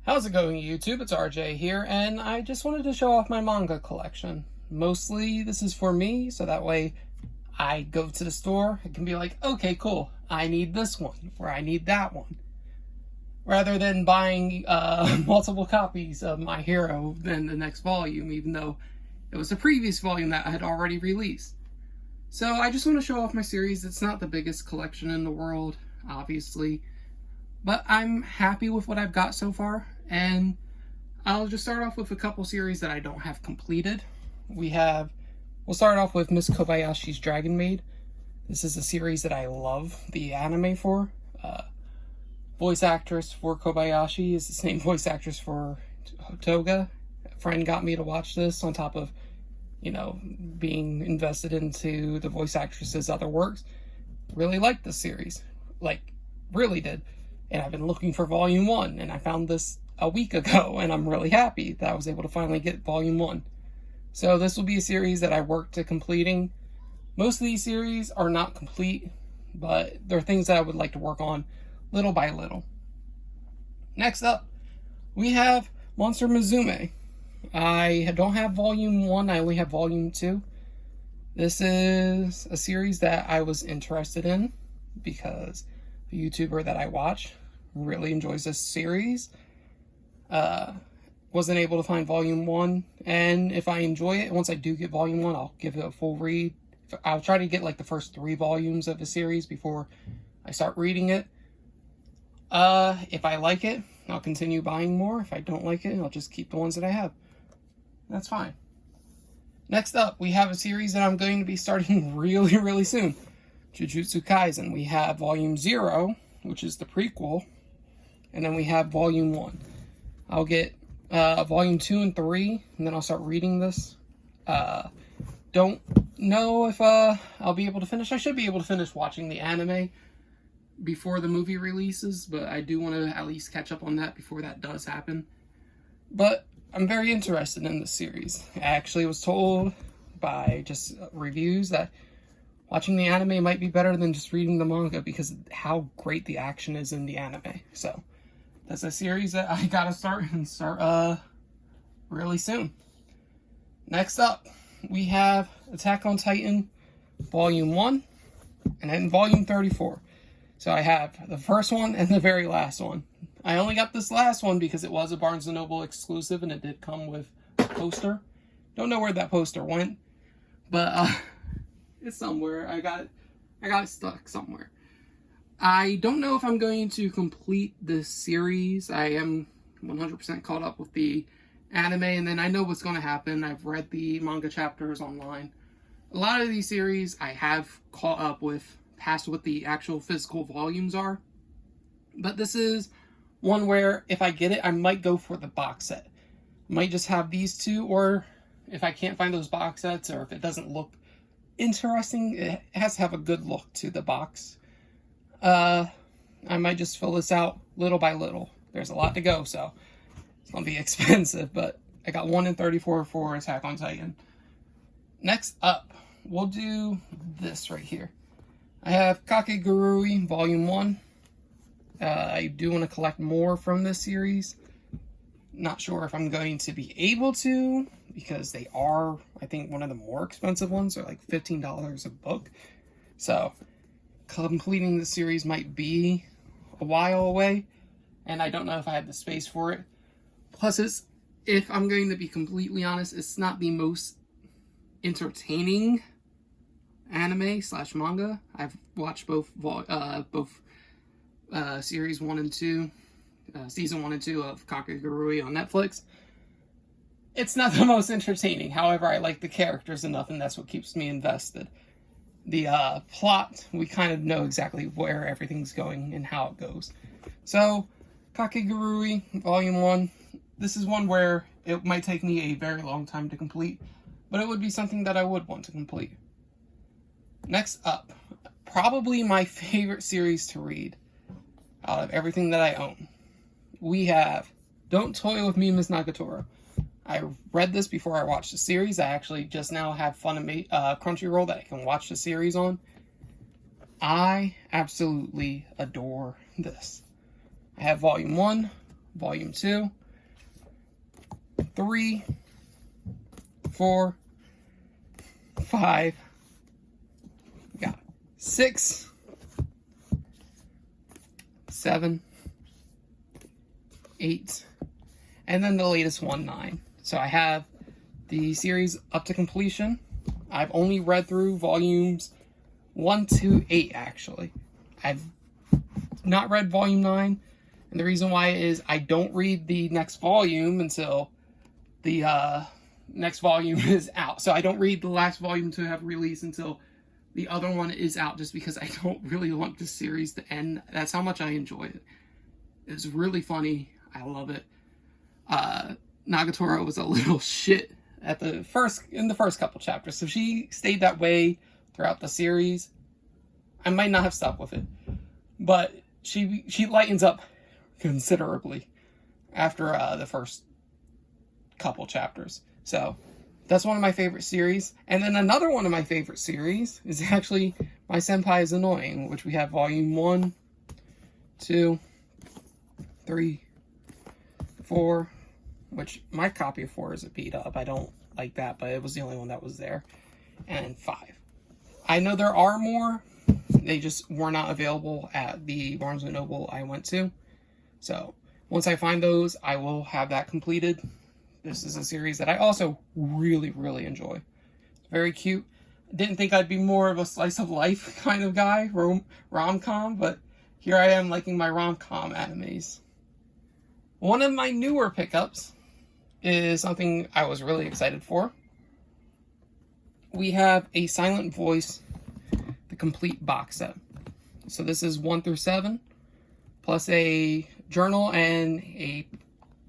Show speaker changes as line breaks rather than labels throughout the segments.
How's it going, YouTube? It's RJ here, and I just wanted to show off my manga collection. Mostly, this is for me, so that way I go to the store, I can be like, okay, cool, I need this one, or I need that one. Rather than buying multiple copies of My Hero in the next volume, even though it was the previous volume that I had already released. So I just want to show off my series. It's not the biggest collection in the world, obviously, but I'm happy with what I've got so far. And I'll just start off with a couple series that I don't have completed. We'll start off with Miss Kobayashi's Dragon Maid. This is a series that I love the anime for. Voice actress for Kobayashi is the same voice actress for Toga. A friend got me to watch this on top of, being invested into the voice actress's other works. Really liked this series. Really did. And I've been looking for volume 1, and I found this a week ago, and I'm really happy that I was able to finally get volume 1. So this will be a series that I work to completing. Most of these series are not complete, but they're things that I would like to work on little by little. Next up, we have Monster Misumi. I don't have volume 1, I only have volume 2. This is a series that I was interested in because the YouTuber that I watch really enjoys this series. Wasn't able to find volume 1, and if I enjoy it, once I do get volume 1, I'll give it a full read. I'll try to get the first 3 volumes of the series before I start reading it. If I like it, I'll continue buying more. If I don't like it, I'll just keep the ones that I have. That's fine. Next up, we have a series that I'm going to be starting really soon. JiuJitsu Kaizen. We have volume 0, which is the prequel, and then we have volume 1. I'll get volume 2 and 3, and then I'll start reading this. Don't know if I'll be able to finish. I should be able to finish watching the anime before the movie releases, but I do want to at least catch up on that before that does happen. But I'm very interested in this series. I actually was told by just reviews that watching the anime might be better than just reading the manga because of how great the action is in the anime. So that's a series that I gotta start really soon. Next up, we have Attack on Titan Volume 1 and then Volume 34. So I have the first one and the very last one. I only got this last one because it was a Barnes & Noble exclusive and it did come with a poster. Don't know where that poster went, but it's somewhere. I got it stuck somewhere. I don't know if I'm going to complete this series. I am 100% caught up with the anime, and then I know what's going to happen. I've read the manga chapters online. A lot of these series I have caught up with past what the actual physical volumes are. But this is one where if I get it, I might go for the box set. Might just have these two, or if I can't find those box sets, or if it doesn't look interesting, it has to have a good look to the box. I might just fill this out little by little. There's a lot to go, so it's gonna be expensive, but I got 1 in 34 for Attack on Titan. Next up, we'll do this right here. I have Kakegurui Volume 1. I do want to collect more from this series. Not sure if I'm going to be able to, because they are, I think, one of the more expensive ones. They're like $15 a book. So completing the series might be a while away, and I don't know if I have the space for it. Plus, if I'm going to be completely honest, it's not the most entertaining anime / manga. I've watched both series 1 and 2, season 1 and 2 of Kakegurui on Netflix. It's not the most entertaining. However, I like the characters enough, and that's what keeps me invested. The plot, we kind of know exactly where everything's going and how it goes. So, Kakegurui Volume 1. This is one where it might take me a very long time to complete, but it would be something that I would want to complete. Next up, probably my favorite series to read out of everything that I own. We have Don't Toy With Me, Miss Nakatora. I read this before I watched the series. I actually just now have Crunchyroll that I can watch the series on. I absolutely adore this. I have Volume 1, Volume 2, 3, 4, 5, we got 6, 7, 8, and then the latest one, 9. So I have the series up to completion. I've only read through volumes 1 to 8, actually. I've not read volume 9, and the reason why is I don't read the next volume until the next volume is out. So I don't read the last volume to have released until the other one is out, just because I don't really want this series to end. That's how much I enjoyed it. It's really funny. I love it. Nakatora was a little shit in the first couple chapters, so she stayed that way throughout the series. I might not have stuck with it, but she lightens up considerably after the first couple chapters. So that's one of my favorite series. And then another one of my favorite series is actually My Senpai is Annoying, which we have volume 1, 2, 3, 4, which my copy of 4 is a beat up. I don't like that, but it was the only one that was there. And 5. I know there are more. They just were not available at the Barnes & Noble I went to. So once I find those, I will have that completed. This is a series that I also really, really enjoy. It's very cute. Didn't think I'd be more of a slice of life kind of guy, rom-com, but here I am liking my rom-com animes. One of my newer pickups is something I was really excited for. We have a Silent Voice, the complete box set. So this is 1 through 7, plus a journal and a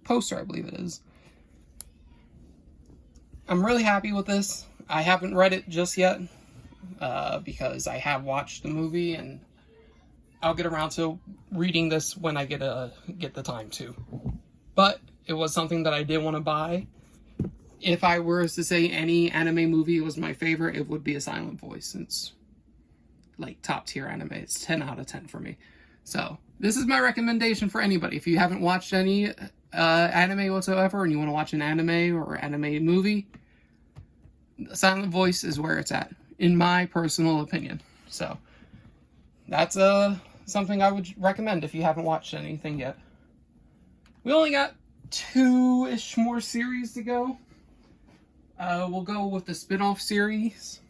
poster, I believe it is. I'm really happy with this. I haven't read it just yet, because I have watched the movie, and I'll get around to reading this when I get the time to. But it was something that I did want to buy. If I were to say any anime movie was my favorite, it would be A Silent Voice. It's like top tier anime. It's 10 out of 10 for me. So this is my recommendation for anybody. If you haven't watched any anime whatsoever and you want to watch an anime or anime movie, Silent Voice is where it's at, in my personal opinion. So that's something I would recommend if you haven't watched anything yet. We only got 2-ish more series to go. We'll go with the spin-off series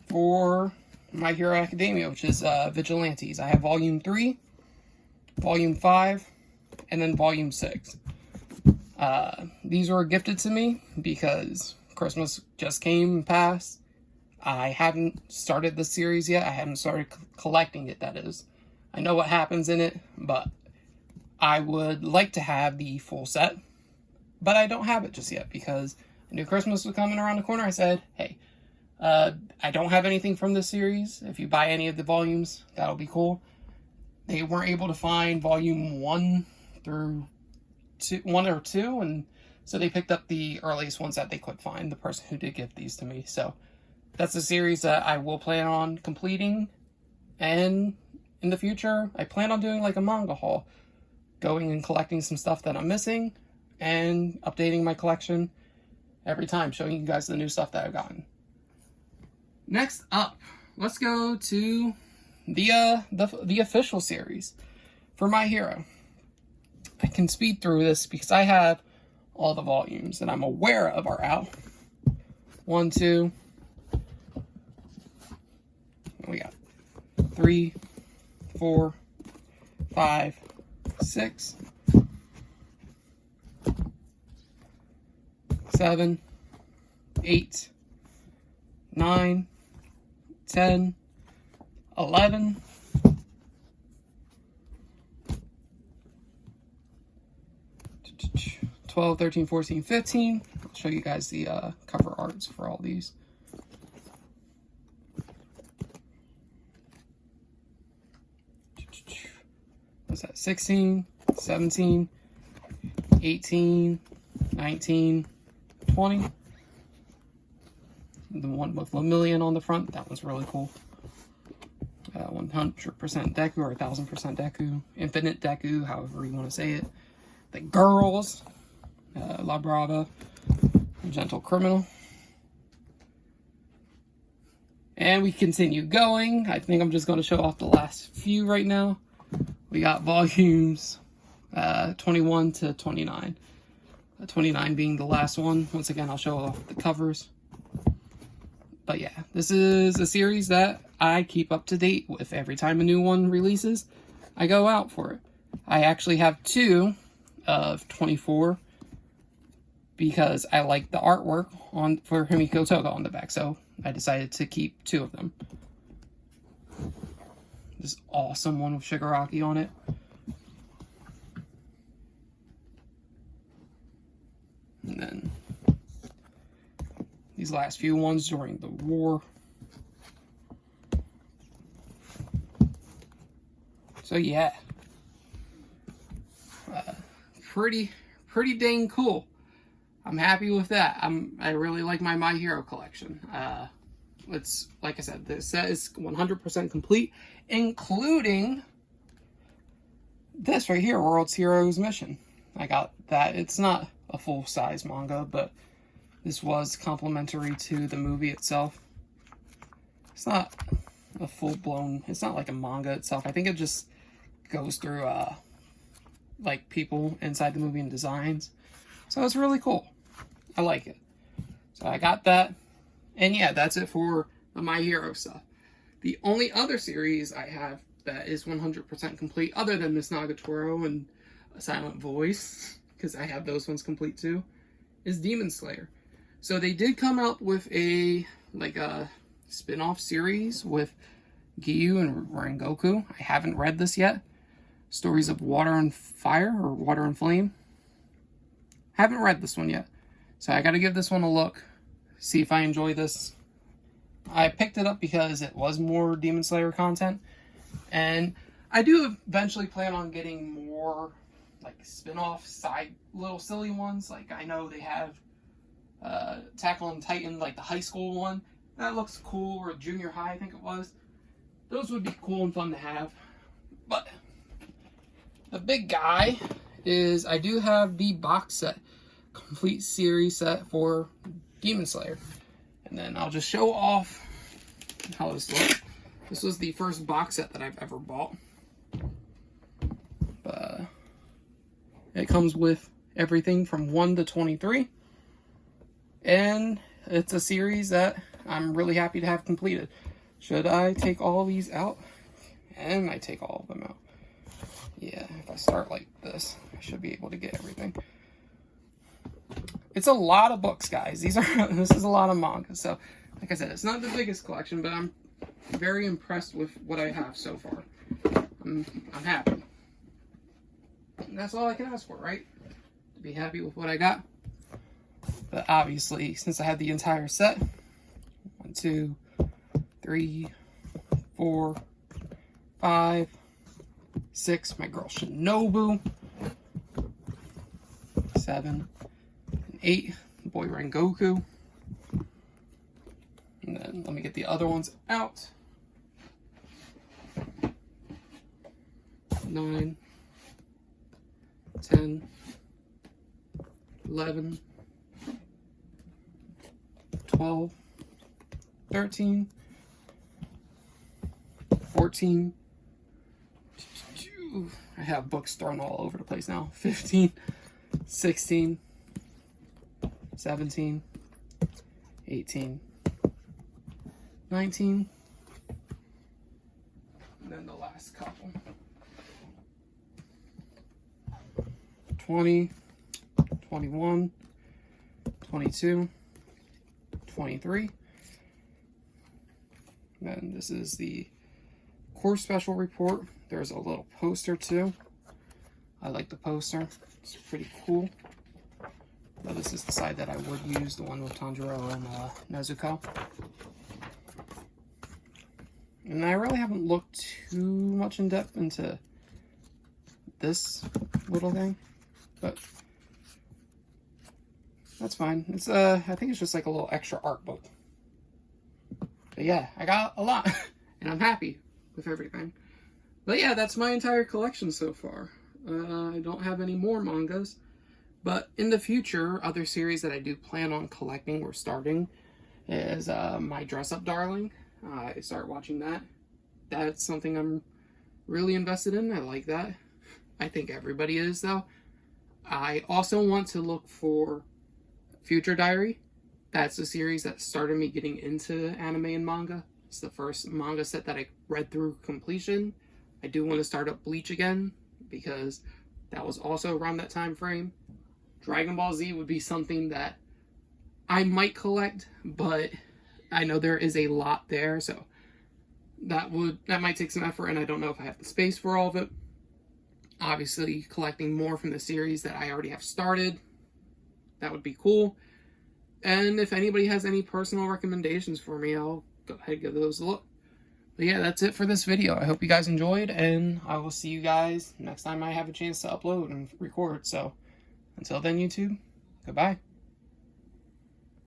for My Hero Academia, which is Vigilantes. I have Volume 3, Volume 5, and then Volume 6. These were gifted to me because Christmas just came and passed. I haven't started the series yet. I haven't started collecting it, that is. I know what happens in it, but I would like to have the full set. But I don't have it just yet because I knew Christmas was coming around the corner. I said, hey, I don't have anything from this series. If you buy any of the volumes, that'll be cool. They weren't able to find volume 1 through 1 or 2, and so they picked up the earliest ones that they could find, the person who did give these to me. So that's a series that I will plan on completing, and in the future, I plan on doing like a manga haul, going and collecting some stuff that I'm missing, and updating my collection every time, showing you guys the new stuff that I've gotten. Next up, let's go to the official series for My Hero. I can speed through this because I have all the volumes that I'm aware of are out. 1, 2, we got 3, 4, 5, 6, 7, 8, 9, 10, 11, 12, 13, 14, 15. I'll show you guys the cover arts for all these. What's that? 16, 17, 18, 19, 20. The one with Lemillion on the front, that one's really cool. 100% Deku or 1000% Deku, Infinite Deku, however you want to say it. The girls, La Brava, Gentle Criminal. And we continue going. I think I'm just going to show off the last few right now. We got volumes 21 to 29. 29 being the last one. Once again, I'll show off the covers. But yeah, this is a series that I keep up to date with. Every time a new one releases, I go out for it. I actually have 2 of 24 because I like the artwork for Himiko Toga on the back, so I decided to keep 2 of them. This awesome one with Shigaraki on it. And then these last few ones during the war. So yeah, pretty dang cool. I'm happy with that. I really like my My Hero collection. It's like I said, the set is 100% complete, including this right here, World's Heroes Mission. I got that. It's not a full-size manga, but this was complimentary to the movie itself. It's not a full-blown, it's not like a manga itself. I think it just goes through like people inside the movie and designs. So it's really cool. I like it. So I got that. And yeah, that's it for the My Hero stuff. The only other series I have that is 100% complete, other than Miss Nakatora and A Silent Voice, because I have those ones complete too, is Demon Slayer. So they did come out with a spin-off series with Giyu and Rengoku. I haven't read this yet. Stories of Water and Fire, or Water and Flame. Haven't read this one yet. So I gotta give this one a look, see if I enjoy this. I picked it up because it was more Demon Slayer content, and I do eventually plan on getting more like spin-off side little silly ones. Like I know they have Attack on Titan, like the high school one. That looks cool, or junior high I think it was. Those would be cool and fun to have. But the big guy is I do have the box set, complete series set for Demon Slayer. And then I'll just show off how this looks. This was the first box set that I've ever bought. But it comes with everything from 1 to 23. And it's a series that I'm really happy to have completed. Should I take all these out? And I take all of them out. Yeah, if I start like this, I should be able to get everything. It's a lot of books, guys. This is a lot of manga. So, like I said, it's not the biggest collection, but I'm very impressed with what I have so far. I'm happy. And that's all I can ask for, right? To be happy with what I got. But obviously, since I had the entire set, 1, 2, 3, 4, 5, 6, my girl Shinobu, 7, and 8, boy Rengoku. And then let me get the other ones out. 9, 10, 11, 12, 13, 14, I have books thrown all over the place now, 15, 16, 17, 18, 19, and then the last couple, 20, 21, 22, 23. And this is the course special report. There's a little poster too. I like the poster. It's pretty cool. But this is the side that I would use, the one with Tanjiro and Nezuko. And I really haven't looked too much in depth into this little thing, but that's fine. It's I think it's just like a little extra art book. But yeah, I got a lot, and I'm happy. with everything. But yeah, that's my entire collection so far. I don't have any more mangas, but in the future, other series that I do plan on collecting or starting is My Dress Up Darling. I start watching that. That's something I'm really invested in. I like that. I think everybody is, though. I also want to look for Future Diary. That's the series that started me getting into anime and manga. It's the first manga set that I read through completion. I do want to start up Bleach again, because that was also around that time frame. Dragon Ball Z would be something that I might collect, but I know there is a lot there, so that might take some effort, and I don't know if I have the space for all of it. Obviously, collecting more from the series that I already have started, that would be cool. And if anybody has any personal recommendations for me, I'll go ahead and give those a look. But yeah, that's it for this video. I hope you guys enjoyed, and I will see you guys next time I have a chance to upload and record. So, until then, YouTube, goodbye.